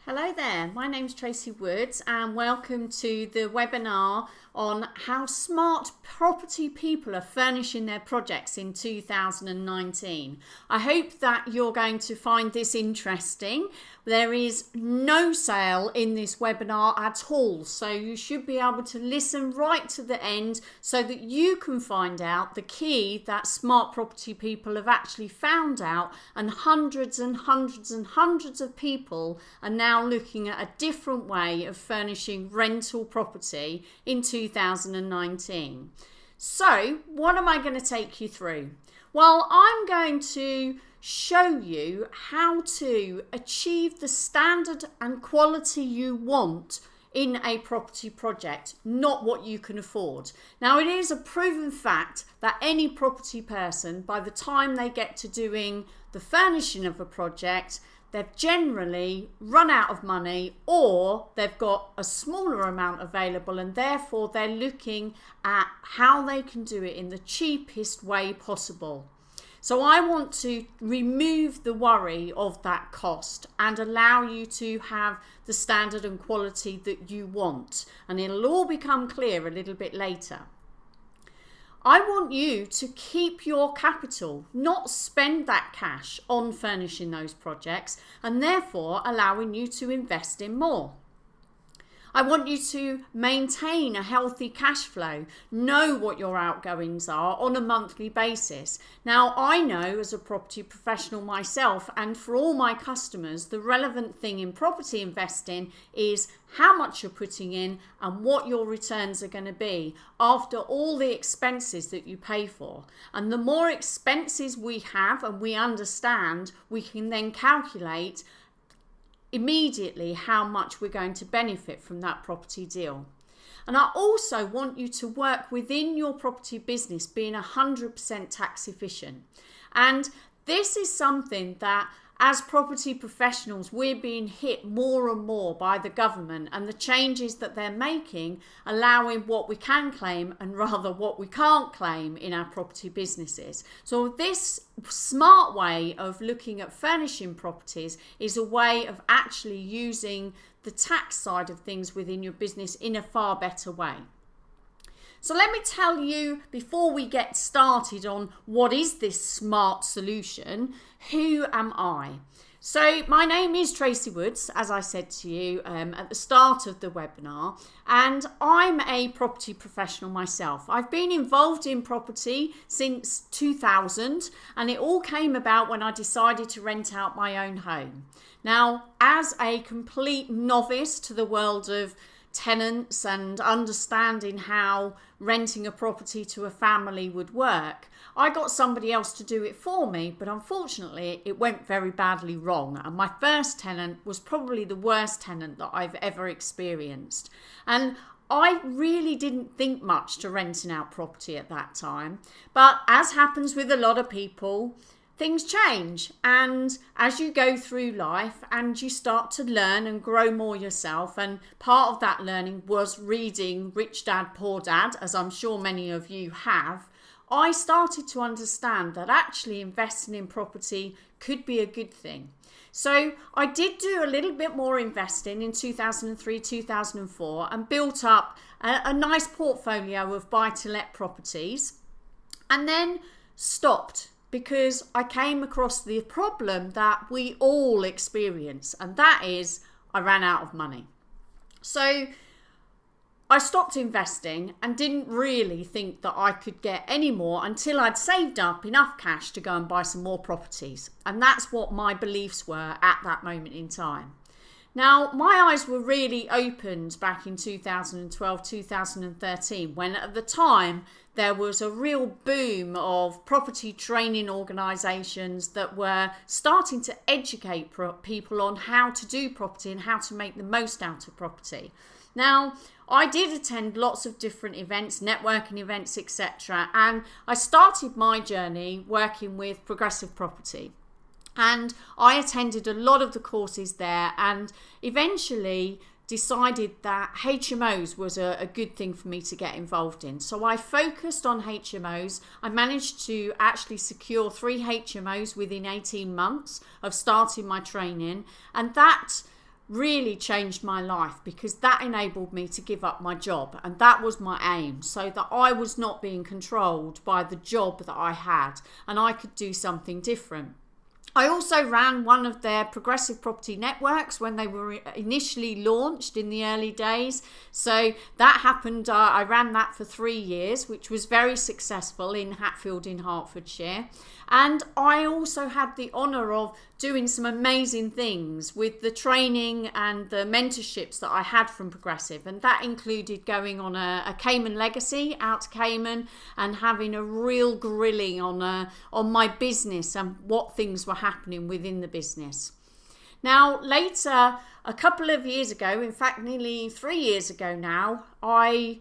Hello there, my name's Tracy Woods and welcome to the webinar on how smart property people are furnishing their projects in 2019. I hope that you're going to find this interesting. There is no sale in this webinar at all, so you should be able to listen right to the end so that you can find out the key that smart property people have actually found out, and hundreds and hundreds and hundreds of people are now looking at a different way of furnishing rental property in 2019. So, what am I going to take you through? Well, I'm going to show you how to achieve the standard and quality you want in a property project, not what you can afford. Now, it is a proven fact that any property person, by the time they get to doing the furnishing of a project, they've generally run out of money, or they've got a smaller amount available, and therefore they're looking at how they can do it in the cheapest way possible. So I want to remove the worry of that cost and allow you to have the standard and quality that you want. And it'll all become clear a little bit later. I want you to keep your capital, not spend that cash on furnishing those projects, and therefore allowing you to invest in more. I want you to maintain a healthy cash flow, know what your outgoings are on a monthly basis. Now, I know as a property professional myself, and for all my customers, the relevant thing in property investing is how much you're putting in and what your returns are going to be after all the expenses that you pay for. And the more expenses we have and we understand, we can then calculate immediately how much we're going to benefit from that property deal. And I also want you to work within your property business being 100% tax efficient. And this is something that as property professionals, we're being hit more and more by the government and the changes that they're making, allowing what we can claim and rather what we can't claim in our property businesses. So this smart way of looking at furnishing properties is a way of actually using the tax side of things within your business in a far better way. So let me tell you, before we get started on what is this smart solution, who am I? So my name is Tracy Woods, as I said to you at the start of the webinar, and I'm a property professional myself. I've been involved in property since 2000, and it all came about when I decided to rent out my own home. Now, as a complete novice to the world of tenants and understanding how renting a property to a family would work, I got somebody else to do it for me, but unfortunately it went very badly wrong, and my first tenant was probably the worst tenant that I've ever experienced. And I really didn't think much to renting out property at that time, but as happens with a lot of people, things change, and as you go through life and you start to learn and grow more yourself, and part of that learning was reading Rich Dad Poor Dad, as I'm sure many of you have, I started to understand that actually investing in property could be a good thing. So I did do a little bit more investing in 2003, 2004 and built up a nice portfolio of buy-to-let properties, and then stopped because I came across the problem that we all experience, and that is I ran out of money. So I stopped investing and didn't really think that I could get any more until I'd saved up enough cash to go and buy some more properties. And that's what my beliefs were at that moment in time. Now, my eyes were really opened back in 2012, 2013, when at the time there was a real boom of property training organisations that were starting to educate people on how to do property and how to make the most out of property. Now, I did attend lots of different events, networking events, etc. And I started my journey working with Progressive Property. And I attended a lot of the courses there and eventually decided that HMOs was a good thing for me to get involved in. So I focused on HMOs. I managed to actually secure 3 HMOs within 18 months of starting my training. And that really changed my life, because that enabled me to give up my job, and that was my aim, so that I was not being controlled by the job that I had and I could do something different. I also ran one of their progressive property networks when they were initially launched in the early days. So that happened, I ran that for 3 years, which was very successful in Hatfield in Hertfordshire. And I also had the honour of doing some amazing things with the training and the mentorships that I had from Progressive. And that included going on a Cayman legacy out to Cayman and having a real grilling on my business and what things were happening within the business. Now, later, a couple of years ago, in fact, nearly 3 years ago now, I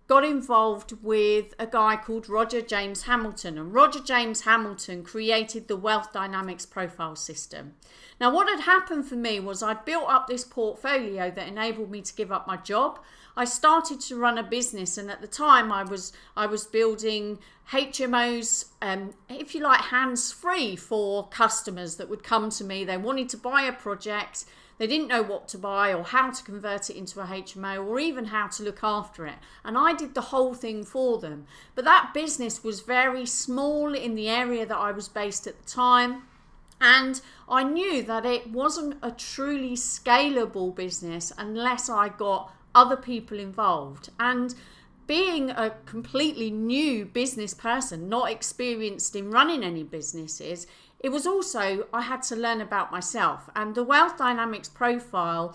got involved with a guy called Roger James Hamilton, and Roger James Hamilton created the Wealth Dynamics Profile System. Now, what had happened for me was I'd built up this portfolio that enabled me to give up my job. I started to run a business, and at the time I was building HMOs, if you like, hands-free for customers that would come to me. They wanted to buy a project. They didn't know what to buy or how to convert it into a HMO or even how to look after it. And I did the whole thing for them. But that business was very small in the area that I was based at the time. And I knew that it wasn't a truly scalable business unless I got other people involved. And being a completely new business person, not experienced in running any businesses, it was also, I had to learn about myself. And the Wealth Dynamics Profile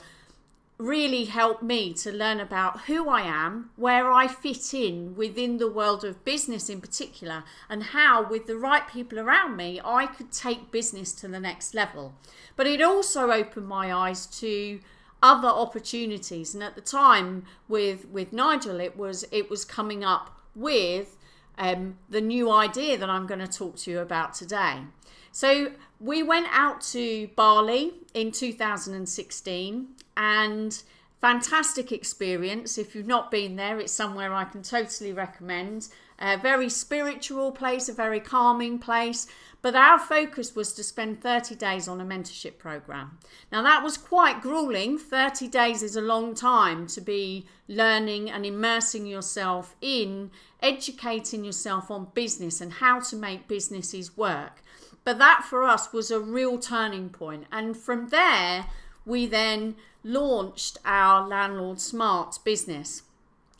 really helped me to learn about who I am, where I fit in within the world of business in particular, and how with the right people around me, I could take business to the next level. But it also opened my eyes to other opportunities. And at the time with Nigel, it was coming up with the new idea that I'm going to talk to you about today. So we went out to Bali in 2016, and fantastic experience. If you've not been there, it's somewhere I can totally recommend. A very spiritual place, a very calming place. But our focus was to spend 30 days on a mentorship program. Now that was quite grueling. 30 days is a long time to be learning and immersing yourself in educating yourself on business and how to make businesses work. But that for us was a real turning point. And from there, we then launched our Landlord Smart business.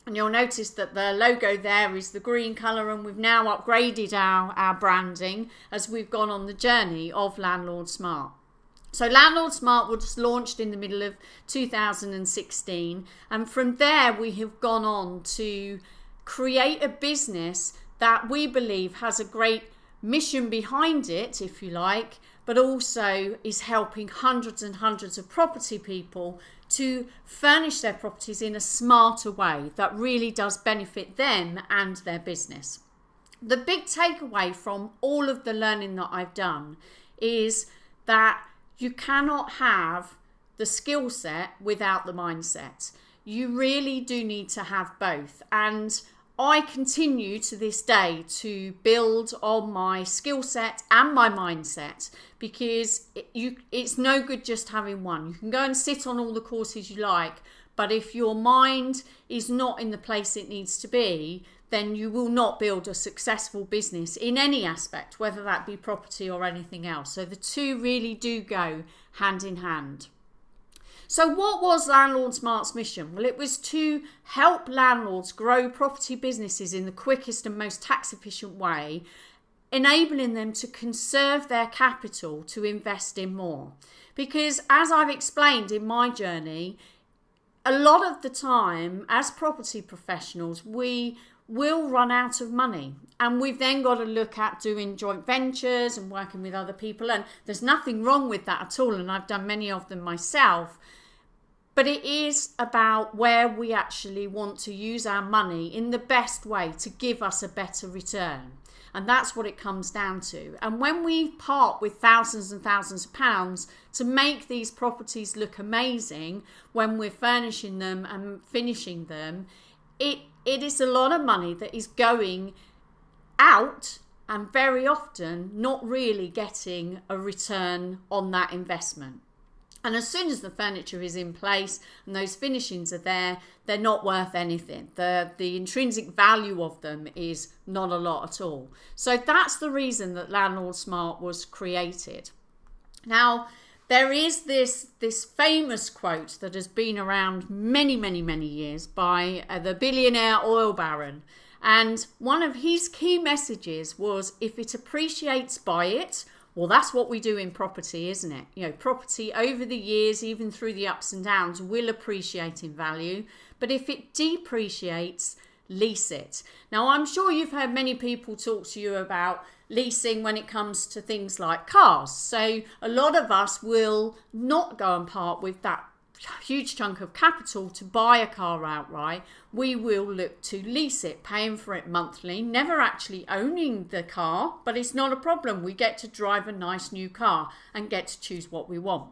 And you'll notice that the logo there is the green colour, and we've now upgraded our branding as we've gone on the journey of Landlord Smart. So Landlord Smart was launched in the middle of 2016. And from there, we have gone on to create a business that we believe has a great mission behind it, if you like, but also is helping hundreds and hundreds of property people to furnish their properties in a smarter way that really does benefit them and their business. The big takeaway from all of the learning that I've done is that you cannot have the skill set without the mindset. You really do need to have both. And I continue to this day to build on my skill set and my mindset, because it's no good just having one. You can go and sit on all the courses you like, but if your mind is not in the place it needs to be, then you will not build a successful business in any aspect, whether that be property or anything else. So the two really do go hand in hand. So what was Landlord Smart's mission? Well, it was to help landlords grow property businesses in the quickest and most tax efficient way, enabling them to conserve their capital to invest in more. Because as I've explained in my journey, a lot of the time as property professionals, we will run out of money, and we've then got to look at doing joint ventures and working with other people, and there's nothing wrong with that at all, and I've done many of them myself. But it is about where we actually want to use our money in the best way to give us a better return. And that's what it comes down to. And when we part with thousands and thousands of pounds to make these properties look amazing, when we're furnishing them and finishing them, it is a lot of money that is going out and very often not really getting a return on that investment. And as soon as the furniture is in place and those finishings are there, they're not worth anything. The intrinsic value of them is not a lot at all. So that's the reason that Landlord Smart was created. Now, there is this famous quote that has been around many, many, many years by the billionaire oil baron. And one of his key messages was, if it appreciates, buy it. Well, that's what we do in property, isn't it? You know, property over the years, even through the ups and downs, will appreciate in value. But if it depreciates, lease it. Now, I'm sure you've heard many people talk to you about leasing when it comes to things like cars. So a lot of us will not go and part with that huge chunk of capital to buy a car outright. We will look to lease it, paying for it monthly, never actually owning the car, but it's not a problem. We get to drive a nice new car and get to choose what we want.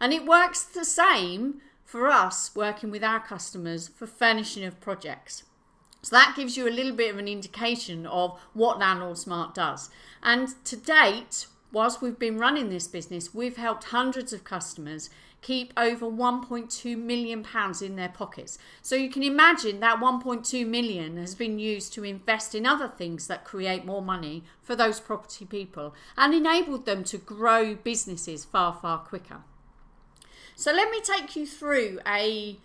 And it works the same for us working with our customers for furnishing of projects. So that gives you a little bit of an indication of what Landlord Smart does. And to date, whilst we've been running this business, we've helped hundreds of customers keep over £1.2 million in their pockets. So you can imagine that 1.2 million has been used to invest in other things that create more money for those property people and enabled them to grow businesses far, far quicker. So let me take you through a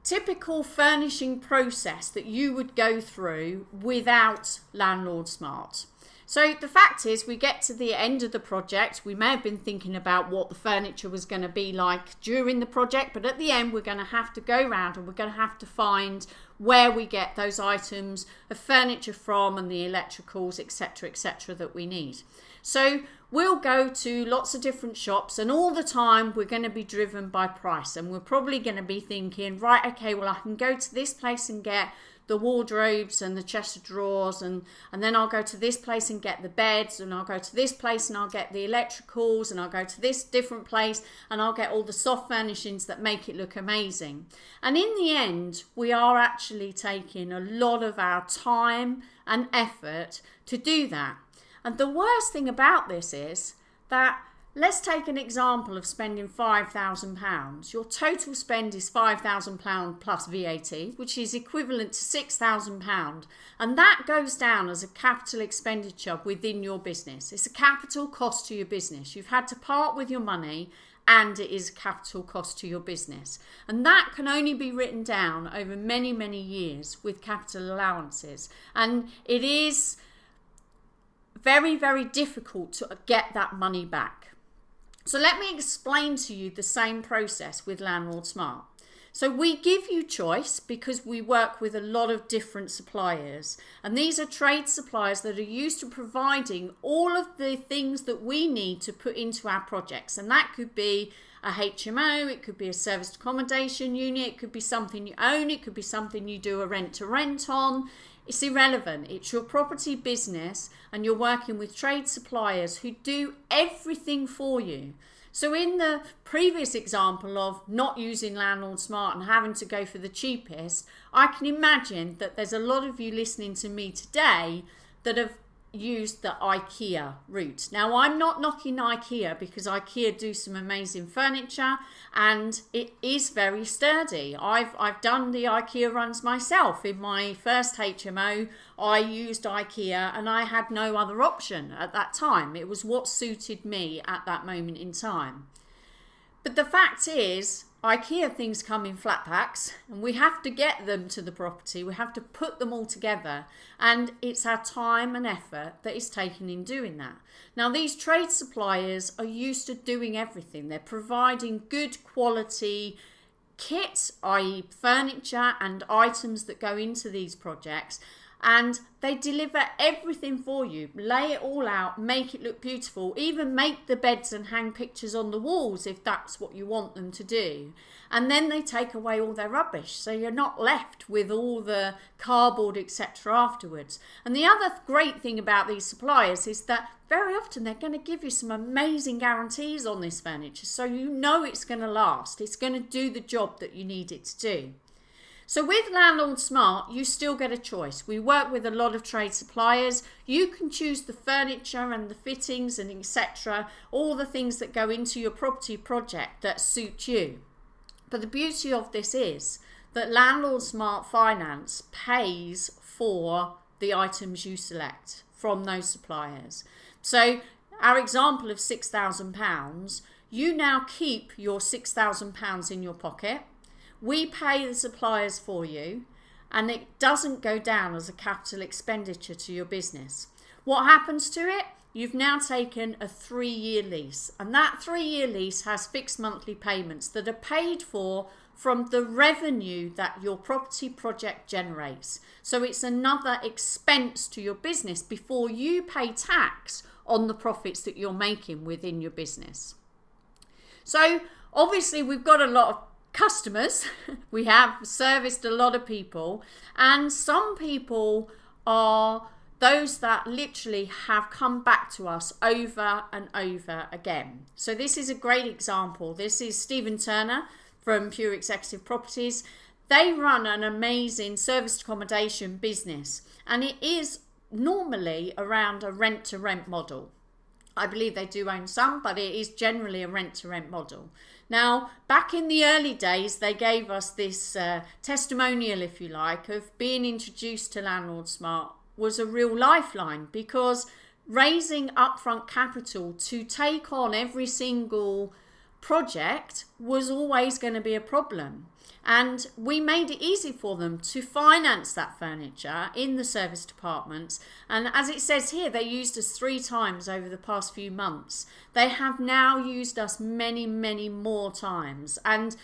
typical furnishing process that you would go through without Landlord Smart. So the fact is, we get to the end of the project. We may have been thinking about what the furniture was going to be like during the project, but at the end, we're going to have to go around and we're going to have to find where we get those items of furniture from and the electricals, etc., that we need. So we'll go to lots of different shops, and all the time we're going to be driven by price, and we're probably going to be thinking, right, okay, well, I can go to this place and get the wardrobes and the chest of drawers, and then I'll go to this place and get the beds, and I'll go to this place and I'll get the electricals, and I'll go to this different place and I'll get all the soft furnishings that make it look amazing. And in the end, we are actually taking a lot of our time and effort to do that. And the worst thing about this is that, let's take an example of spending £5,000. Your total spend is £5,000 plus VAT, which is equivalent to £6,000. And that goes down as a capital expenditure within your business. It's a capital cost to your business. You've had to part with your money, and it is a capital cost to your business. And that can only be written down over many, many years with capital allowances. And it is very, very difficult to get that money back. So let me explain to you the same process with Landlord Smart. So we give you choice because we work with a lot of different suppliers, and these are trade suppliers that are used to providing all of the things that we need to put into our projects. And that could be a HMO, it could be a serviced accommodation unit, it could be something you own, it could be something you do a rent to rent on. It's irrelevant. It's your property business, and you're working with trade suppliers who do everything for you. So in the previous example of not using Landlord Smart and having to go for the cheapest, I can imagine that there's a lot of you listening to me today that have used the IKEA route. Now, I'm not knocking IKEA because IKEA do some amazing furniture and it is very sturdy. I've done the IKEA runs myself. In my first HMO, I used IKEA and I had no other option at that time. It was what suited me at that moment in time. But the fact is, IKEA things come in flat packs and we have to get them to the property. We have to put them all together, and it's our time and effort that is taken in doing that. Now, these trade suppliers are used to doing everything. They're providing good quality kits, i.e. furniture and items that go into these projects, and they deliver everything for you. Lay it all out, make it look beautiful, even make the beds and hang pictures on the walls if that's what you want them to do. And then they take away all their rubbish, so you're not left with all the cardboard, etc. afterwards. And the other great thing about these suppliers is that very often they're going to give you some amazing guarantees on this furniture, so you know it's going to last. It's going to do the job that you need it to do. So with Landlord Smart, you still get a choice. We work with a lot of trade suppliers. You can choose the furniture and the fittings and etc., all the things that go into your property project that suit you. But the beauty of this is that Landlord Smart Finance pays for the items you select from those suppliers. So our example of £6,000, you now keep your £6,000 in your pocket. We pay the suppliers for you, and it doesn't go down as a capital expenditure to your business. What happens to it? You've now taken a 3-year lease, and that 3-year lease has fixed monthly payments that are paid for from the revenue that your property project generates. So it's another expense to your business before you pay tax on the profits that you're making within your business. So obviously we've got a lot of customers. We have serviced a lot of people, and some people are those that literally have come back to us over and over again. So this is a great example. This is Stephen Turner from Pure Executive Properties. They run an amazing serviced accommodation business, and it is normally around a rent-to-rent model. I believe they do own some, but it is generally a rent-to-rent model. Now, back in the early days, they gave us this testimonial, if you like, of being introduced to Landlord Smart was a real lifeline, because raising upfront capital to take on every single project was always going to be a problem. And we made it easy for them to finance that furniture in the service departments. And as it says here, they used us 3 times over the past few months. They have now used us many, many more times. And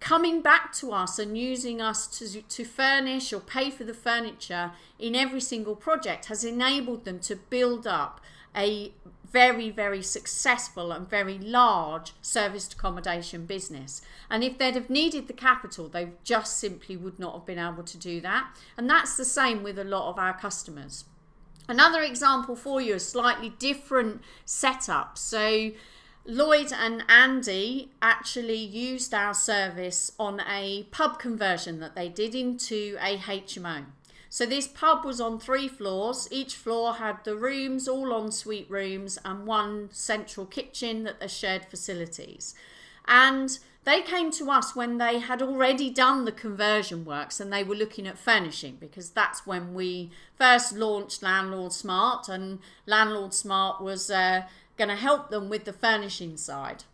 coming back to us and using us to furnish or pay for the furniture in every single project has enabled them to build up a very, very successful and very large serviced accommodation business. And if they'd have needed the capital, they just simply would not have been able to do that. And that's the same with a lot of our customers. Another example for you, a slightly different setup. So Lloyd and Andy actually used our service on a pub conversion that they did into a HMO. So this pub was on 3 floors. Each floor had the rooms, all ensuite rooms, and 1 central kitchen that are shared facilities. And they came to us when they had already done the conversion works and they were looking at furnishing, because that's when we first launched Landlord Smart, and Landlord Smart was going to help them with the furnishing side.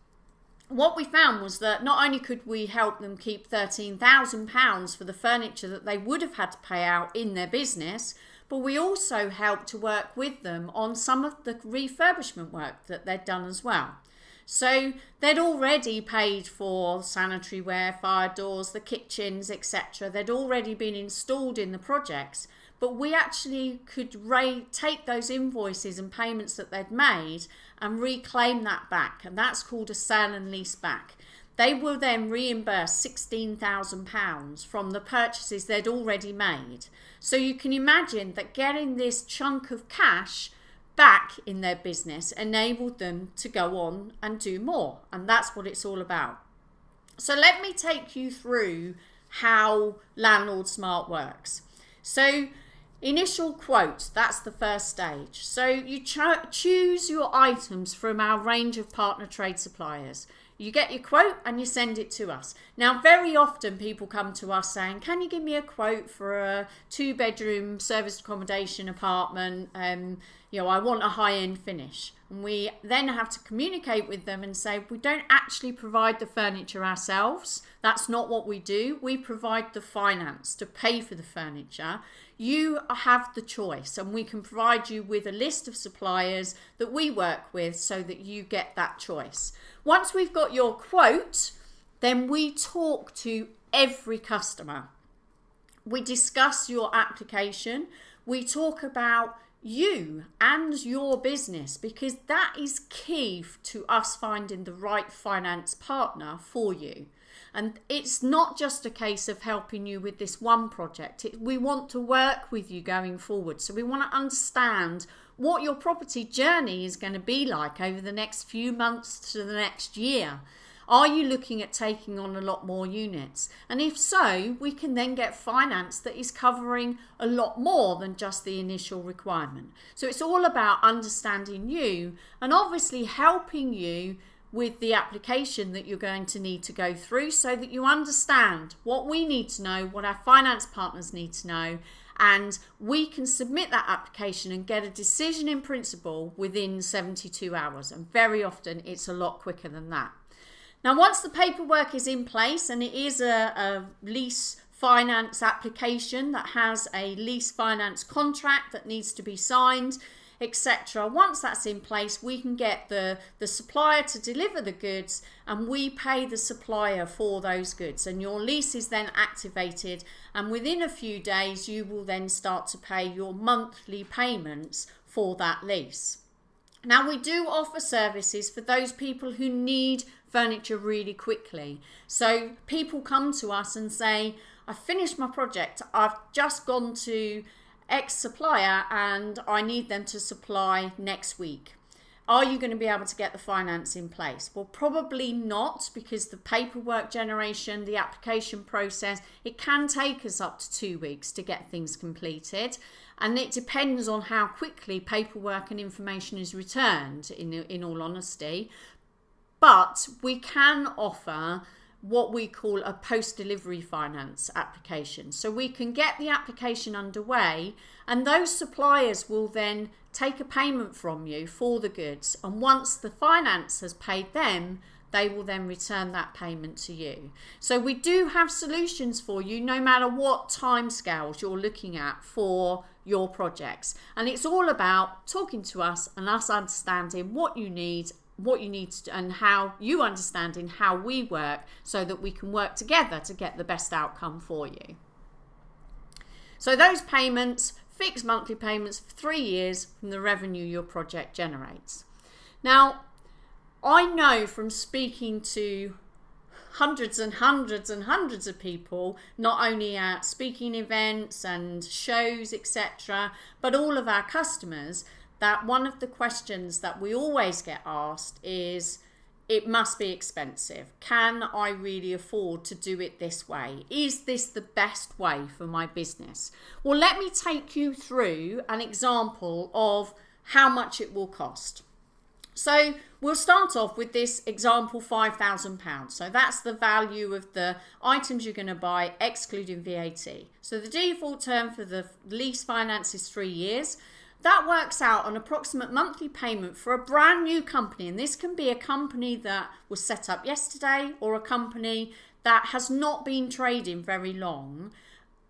What we found was that not only could we help them keep £13,000 for the furniture that they would have had to pay out in their business, but we also helped to work with them on some of the refurbishment work that they'd done as well. So they'd already paid for sanitary ware, fire doors, the kitchens, etc. They'd already been installed in the projects, but we actually could take those invoices and payments that they'd made and reclaim that back, and that's called a sale and lease back. They will then reimburse £16,000 from the purchases they'd already made. So you can imagine that getting this chunk of cash back in their business enabled them to go on and do more, and that's what it's all about. So let me take you through how Landlord Smart works. So initial quote, that's the first stage. So you choose your items from our range of partner trade suppliers. You get your quote and you send it to us. Now, very often people come to us saying, can you give me a quote for a 2-bedroom serviced accommodation apartment? I want a high-end finish. And we then have to communicate with them and say, we don't actually provide the furniture ourselves. That's not what we do. We provide the finance to pay for the furniture. You have the choice, and we can provide you with a list of suppliers that we work with so that you get that choice. Once we've got your quote, then we talk to every customer. We discuss your application. We talk about you and your business, because that is key to us finding the right finance partner for you. And it's not just a case of helping you with this one project. We want to work with you going forward. So we want to understand what your property journey is going to be like over the next few months to the next year. Are you looking at taking on a lot more units? And if so, we can then get finance that is covering a lot more than just the initial requirement. So it's all about understanding you and obviously helping you with the application that you're going to need to go through so that you understand what we need to know, what our finance partners need to know, and we can submit that application and get a decision in principle within 72 hours. And very often it's a lot quicker than that. Now, once the paperwork is in place, and it is a lease finance application that has a lease finance contract that needs to be signed, etc. Once that's in place, we can get the supplier to deliver the goods and we pay the supplier for those goods, and your lease is then activated, and within a few days you will then start to pay your monthly payments for that lease. Now, we do offer services for those people who need furniture really quickly. So people come to us and say, I've finished my project, I've just gone to X supplier and I need them to supply next week. Are you going to be able to get the finance in place? Well, probably not, because the paperwork generation, the application process, it can take us up to 2 weeks to get things completed. And it depends on how quickly paperwork and information is returned, in all honesty. But we can offer what we call a post-delivery finance application. So we can get the application underway, and those suppliers will then take a payment from you for the goods. And once the finance has paid them, they will then return that payment to you. So we do have solutions for you no matter what timescales you're looking at for your projects. And it's all about talking to us and us understanding what you need to, and how you understanding how we work, so that we can work together to get the best outcome for you. So those payments, fixed monthly payments for 3 years from the revenue your project generates. Now, I know from speaking to hundreds and hundreds and hundreds of people, not only at speaking events and shows, etc., but all of our customers, that one of the questions that we always get asked is, it must be expensive. Can I really afford to do it this way? Is this the best way for my business? Well, let me take you through an example of how much it will cost. So we'll start off with this example, £5,000. So that's the value of the items you're going to buy, excluding VAT. So the default term for the lease finance is 3 years. That works out an approximate monthly payment for a brand new company. And this can be a company that was set up yesterday or a company that has not been trading very long.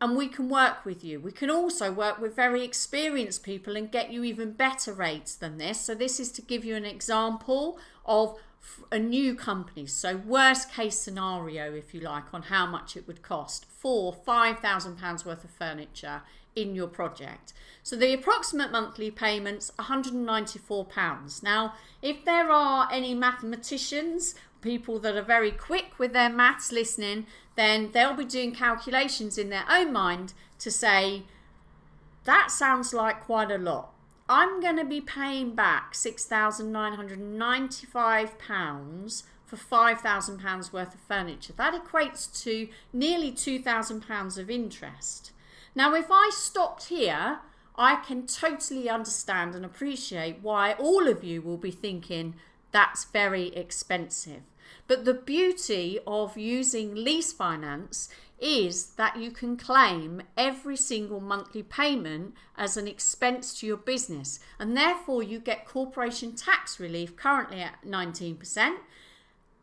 And we can work with you. We can also work with very experienced people and get you even better rates than this. So this is to give you an example of a new company. So worst case scenario, if you like, on how much it would cost for £5,000 worth of furniture in your project. So the approximate monthly payments, £194. Now, if there are any mathematicians, people that are very quick with their maths listening, then they'll be doing calculations in their own mind to say, that sounds like quite a lot. I'm going to be paying back £6,995 for £5,000 worth of furniture. That equates to nearly £2,000 of interest. Now, if I stopped here, I can totally understand and appreciate why all of you will be thinking that's very expensive. But the beauty of using lease finance is that you can claim every single monthly payment as an expense to your business, and therefore you get corporation tax relief, currently at 19%,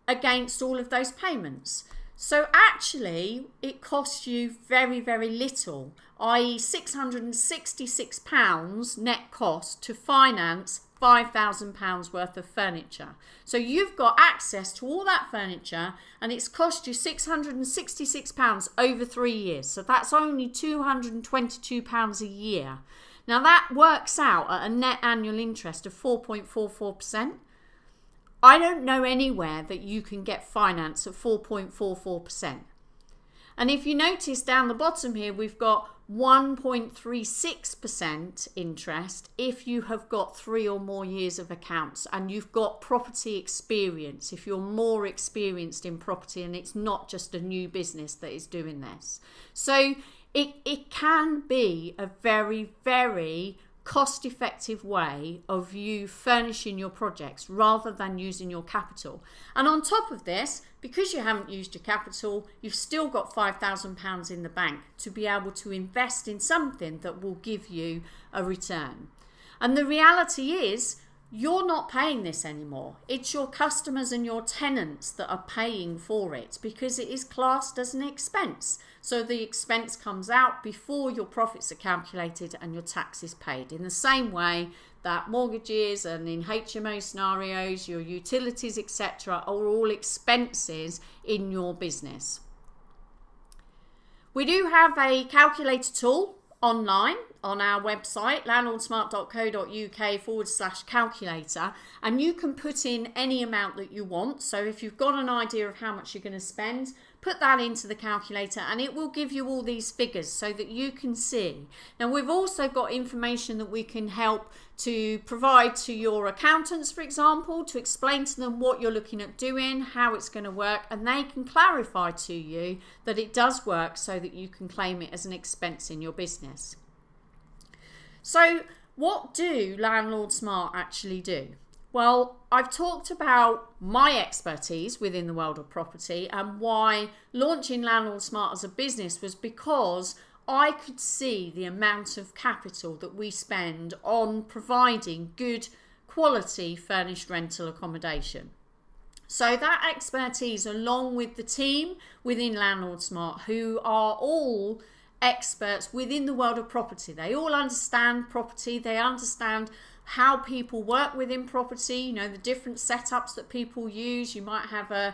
against all of those payments. So actually it costs you very, very little, i.e. £666 net cost to finance £5,000 worth of furniture. So you've got access to all that furniture, and it's cost you £666 over 3 years. So that's only £222 a year. Now that works out at a net annual interest of 4.44%. I don't know anywhere that you can get finance at 4.44%. And if you notice down the bottom here, we've got 1.36% interest if you have got 3 or more years of accounts and you've got property experience, if you're more experienced in property and it's not just a new business that is doing this. So it can be a very, very cost-effective way of you furnishing your projects rather than using your capital. And on top of this, because you haven't used your capital, you've still got £5,000 in the bank to be able to invest in something that will give you a return. And the reality is, you're not paying this anymore. It's your customers and your tenants that are paying for it because it is classed as an expense. So the expense comes out before your profits are calculated and your tax is paid. In the same way that mortgages and in HMO scenarios, your utilities, etc., are all expenses in your business. We do have a calculator tool online on our website, landlordsmart.co.uk/calculator, and you can put in any amount that you want. So if you've got an idea of how much you're going to spend, put that into the calculator and it will give you all these figures so that you can see. Now we've also got information that we can help to provide to your accountants, for example, to explain to them what you're looking at doing, how it's going to work, and they can clarify to you that it does work so that you can claim it as an expense in your business. So what do Landlord Smart actually do? Well, I've talked about my expertise within the world of property and why launching Landlord Smart as a business was because I could see the amount of capital that we spend on providing good quality furnished rental accommodation. So that expertise, along with the team within Landlord Smart, who are all experts within the world of property. They all understand property. They understand how people work within property, you know, the different setups that people use. You might have an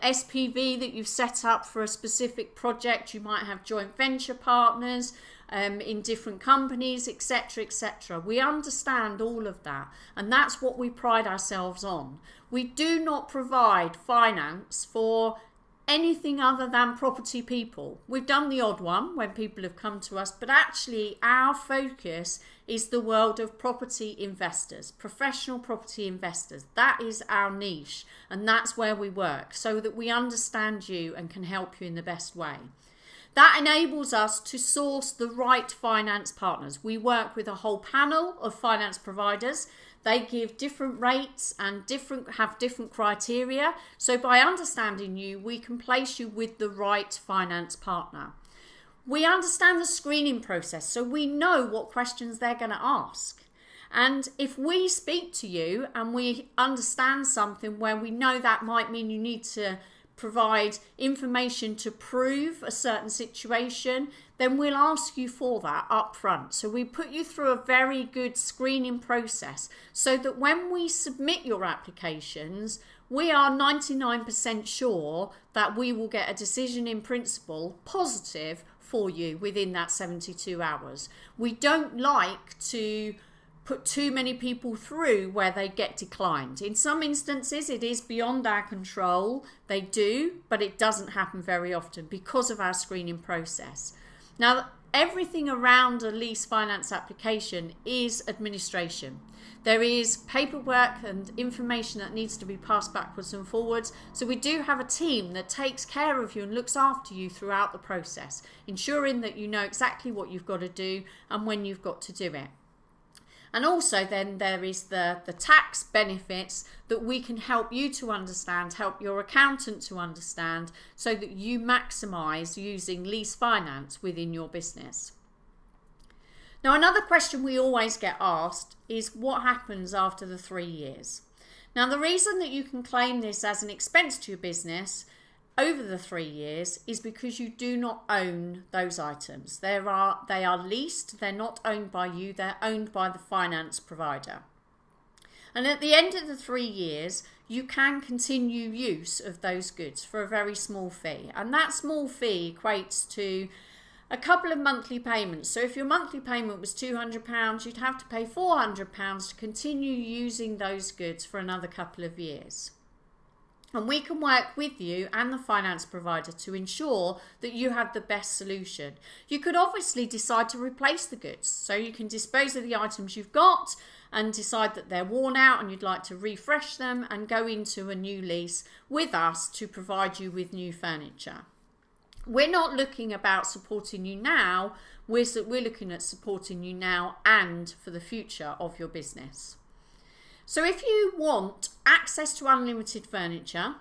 SPV that you've set up for a specific project. You might have joint venture partners in different companies, etc., etc. We understand all of that, and that's what we pride ourselves on. We do not provide finance for anything other than property people. We've done the odd one when people have come to us, but actually our focus is the world of property investors, professional property investors. That is our niche, and that's where we work so that we understand you and can help you in the best way. That enables us to source the right finance partners. We work with a whole panel of finance providers. They give different rates and have different criteria. So by understanding you, we can place you with the right finance partner. We understand the screening process, so we know what questions they're going to ask. And if we speak to you and we understand something where we know that might mean you need to provide information to prove a certain situation, then we'll ask you for that up front. So we put you through a very good screening process so that when we submit your applications, we are 99% sure that we will get a decision in principle positive for you within that 72 hours. We don't like to put too many people through where they get declined. In some instances, it is beyond our control. They do, but it doesn't happen very often because of our screening process. Now, everything around a lease finance application is administration. There is paperwork and information that needs to be passed backwards and forwards. So we do have a team that takes care of you and looks after you throughout the process, ensuring that you know exactly what you've got to do and when you've got to do it. And also then there is the tax benefits that we can help you to understand, help your accountant to understand, so that you maximise using lease finance within your business. Now, another question we always get asked is what happens after the 3 years? Now, the reason that you can claim this as an expense to your business over the 3 years is because you do not own those items. They are leased, they're not owned by you, they're owned by the finance provider. And at the end of the 3 years, you can continue use of those goods for a very small fee. And that small fee equates to a couple of monthly payments. So if your monthly payment was £200, you'd have to pay £400 to continue using those goods for another couple of years. And we can work with you and the finance provider to ensure that you have the best solution. You could obviously decide to replace the goods. So you can dispose of the items you've got and decide that they're worn out and you'd like to refresh them and go into a new lease with us to provide you with new furniture. We're not looking about supporting you now, we're looking at supporting you now and for the future of your business. So if you want access to unlimited furniture,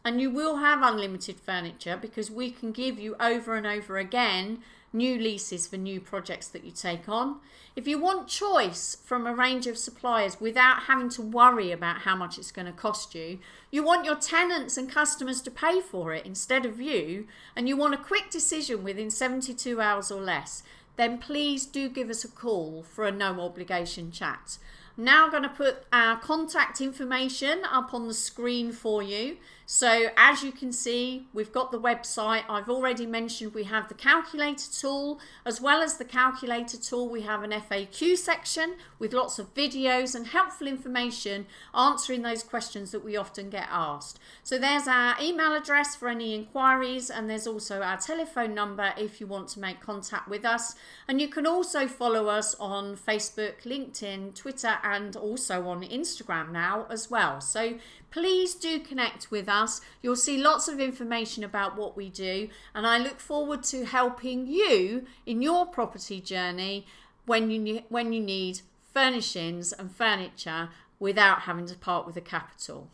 and you will have unlimited furniture because we can give you over and over again new leases for new projects that you take on. If you want choice from a range of suppliers without having to worry about how much it's going to cost you, you want your tenants and customers to pay for it instead of you, and you want a quick decision within 72 hours or less, then please do give us a call for a no obligation chat. I'm now going to put our contact information up on the screen for you. So as you can see, we've got the website. I've already mentioned we have the calculator tool. As well as the calculator tool, we have an FAQ section with lots of videos and helpful information answering those questions that we often get asked. So there's our email address for any inquiries, and there's also our telephone number if you want to make contact with us. And you can also follow us on Facebook, LinkedIn, Twitter, and also on Instagram now as well. So please do connect with us. You'll see lots of information about what we do, and I look forward to helping you in your property journey when you need furnishings and furniture without having to part with a capital.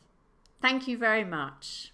Thank you very much.